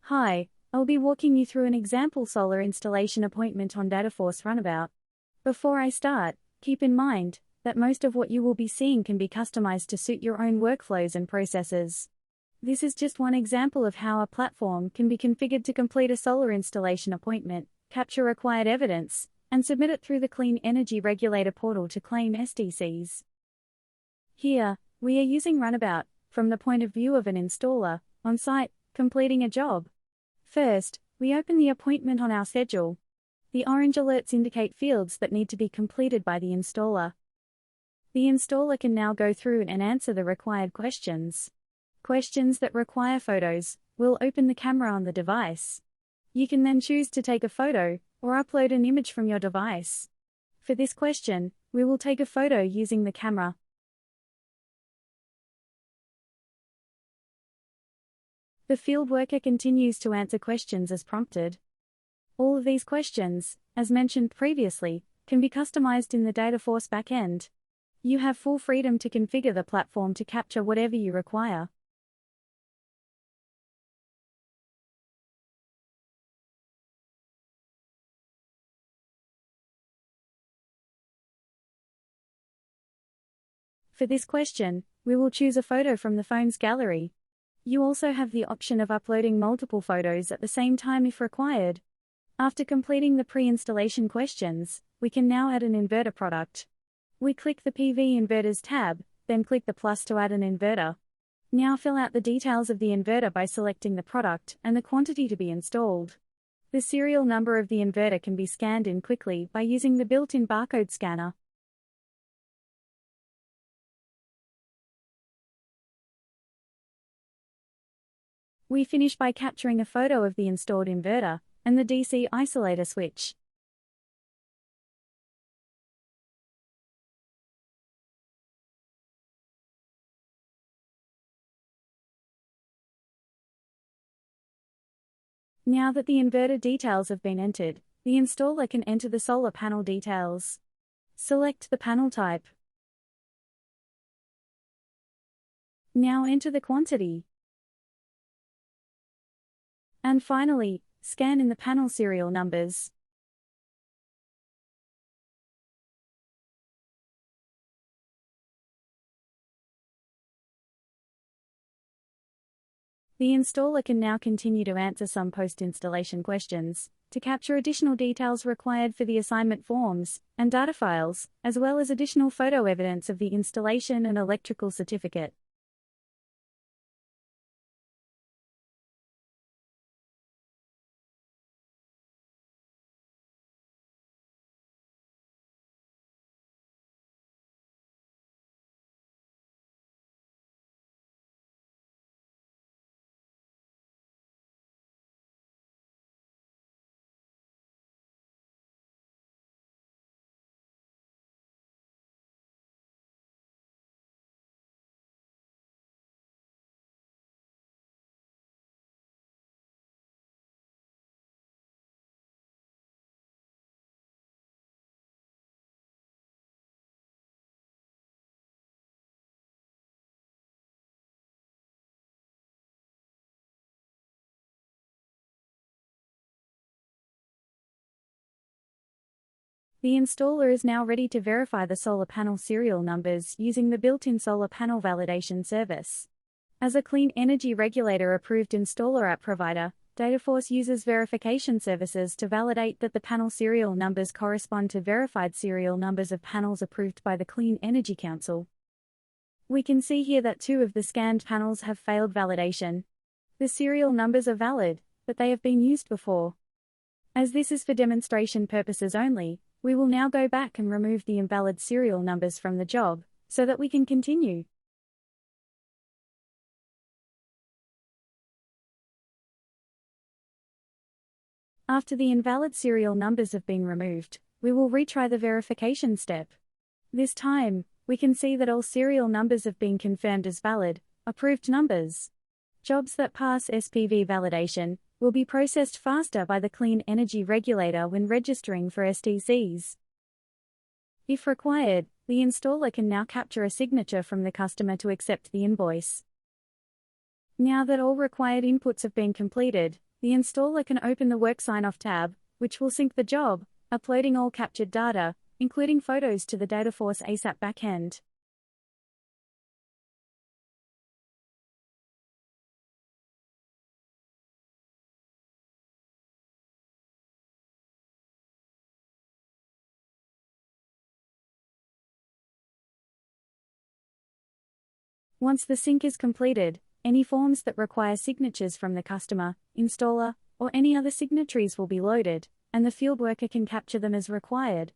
Hi, I'll be walking you through an example solar installation appointment on Dataforce Runabout. Before I start, keep in mind that most of what you will be seeing can be customized to suit your own workflows and processes. This is just one example of how a platform can be configured to complete a solar installation appointment, capture required evidence, and submit it through the Clean Energy Regulator portal to claim STCs. Here, we are using Runabout from the point of view of an installer on site completing a job. First, we open the appointment on our schedule. The orange alerts indicate fields that need to be completed by the installer. The installer can now go through and answer the required questions. Questions that require photos will open the camera on the device. You can then choose to take a photo or upload an image from your device. For this question, we will take a photo using the camera. The field worker continues to answer questions as prompted. All of these questions, as mentioned previously, can be customized in the Dataforce backend. You have full freedom to configure the platform to capture whatever you require. For this question, we will choose a photo from the phone's gallery. You also have the option of uploading multiple photos at the same time if required. After completing the pre-installation questions, we can now add an inverter product. We click the PV Inverters tab, then click the plus to add an inverter. Now fill out the details of the inverter by selecting the product and the quantity to be installed. The serial number of the inverter can be scanned in quickly by using the built-in barcode scanner. We finish by capturing a photo of the installed inverter and the DC isolator switch. Now that the inverter details have been entered, the installer can enter the solar panel details. Select the panel type. Now enter the quantity. And finally, scan in the panel serial numbers. The installer can now continue to answer some post-installation questions to capture additional details required for the assignment forms and data files, as well as additional photo evidence of the installation and electrical certificate. The installer is now ready to verify the solar panel serial numbers using the built-in solar panel validation service. As a Clean Energy Regulator approved installer app provider, Dataforce uses verification services to validate that the panel serial numbers correspond to verified serial numbers of panels approved by the Clean Energy Council. We can see here that 2 of the scanned panels have failed validation. The serial numbers are valid, but they have been used before. As this is for demonstration purposes only, we will now go back and remove the invalid serial numbers from the job, so that we can continue. After the invalid serial numbers have been removed, we will retry the verification step. This time, we can see that all serial numbers have been confirmed as valid, approved numbers. Jobs that pass SPV validation will be processed faster by the Clean Energy Regulator when registering for STCs. If required, the installer can now capture a signature from the customer to accept the invoice. Now that all required inputs have been completed, The installer can open the Work Sign-Off tab, which will sync the job, uploading all captured data, including photos, to the Dataforce ASAP backend. Once the sync is completed, any forms that require signatures from the customer, installer, or any other signatories will be loaded, and the field worker can capture them as required.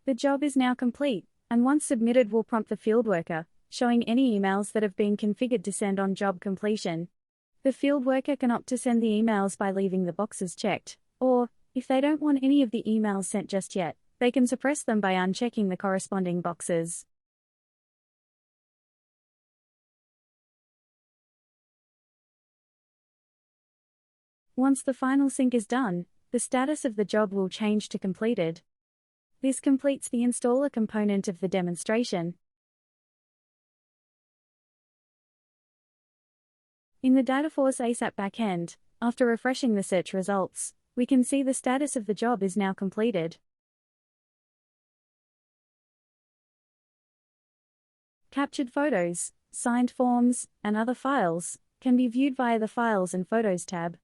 The job is now complete, and once submitted will prompt the field worker, showing any emails that have been configured to send on job completion. The field worker can opt to send the emails by leaving the boxes checked, or, if they don't want any of the emails sent just yet, they can suppress them by unchecking the corresponding boxes. Once the final sync is done, the status of the job will change to completed. This completes the installer component of the demonstration. In the Dataforce ASAP backend, after refreshing the search results, we can see the status of the job is now completed. Captured photos, signed forms, and other files can be viewed via the Files and Photos tab.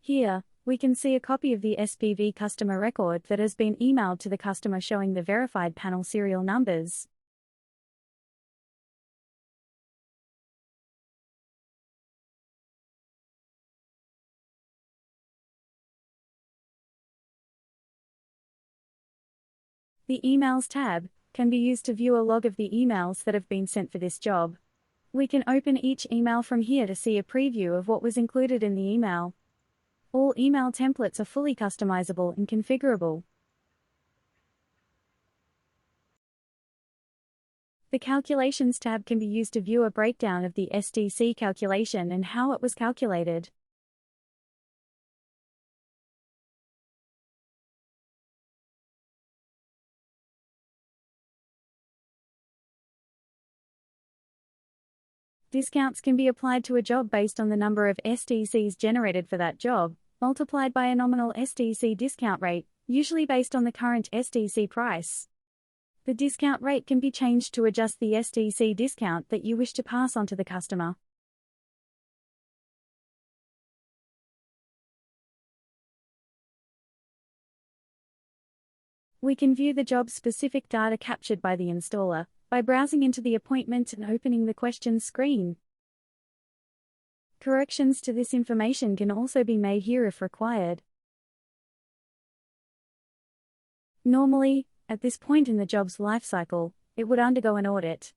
Here, we can see a copy of the SPV customer record that has been emailed to the customer showing the verified panel serial numbers. The Emails tab can be used to view a log of the emails that have been sent for this job. We can open each email from here to see a preview of what was included in the email. All email templates are fully customizable and configurable. The Calculations tab can be used to view a breakdown of the STC calculation and how it was calculated. Discounts can be applied to a job based on the number of STCs generated for that job, multiplied by a nominal STC discount rate, usually based on the current STC price. The discount rate can be changed to adjust the STC discount that you wish to pass on to the customer. We can view the job-specific data captured by the installer by browsing into the appointment and opening the questions screen. Corrections to this information can also be made here if required. Normally, at this point in the job's lifecycle, it would undergo an audit.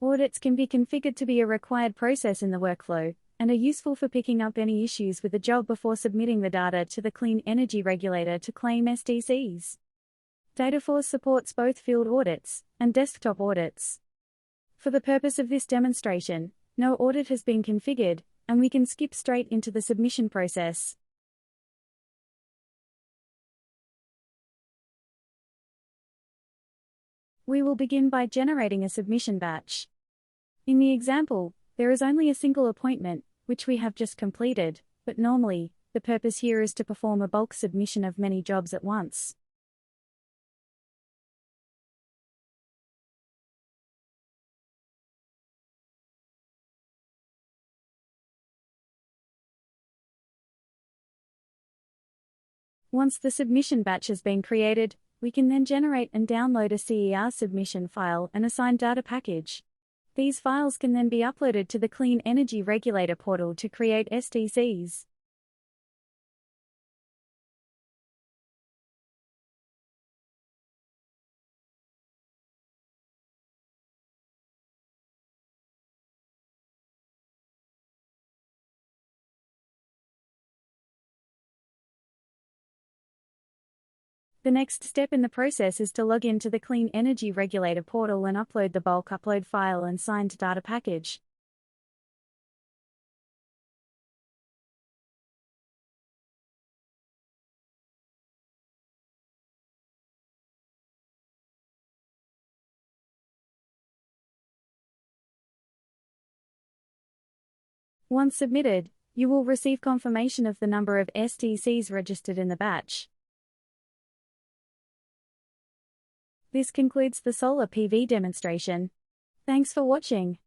Audits can be configured to be a required process in the workflow, and are useful for picking up any issues with the job before submitting the data to the Clean Energy Regulator to claim STCs. Dataforce supports both field audits and desktop audits. For the purpose of this demonstration, no audit has been configured, and we can skip straight into the submission process. We will begin by generating a submission batch. In the example, there is only a single appointment, which we have just completed, but normally, the purpose here is to perform a bulk submission of many jobs at once. Once the submission batch has been created, we can then generate and download a CER submission file and assigned data package. These files can then be uploaded to the Clean Energy Regulator portal to create STCs. The next step in the process is to log into the Clean Energy Regulator portal and upload the bulk upload file and signed data package. Once submitted, you will receive confirmation of the number of STCs registered in the batch. This concludes the solar PV demonstration. Thanks for watching.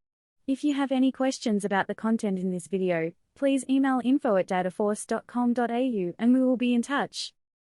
If you have any questions about the content in this video, please email info@dataforce.com.au and we will be in touch.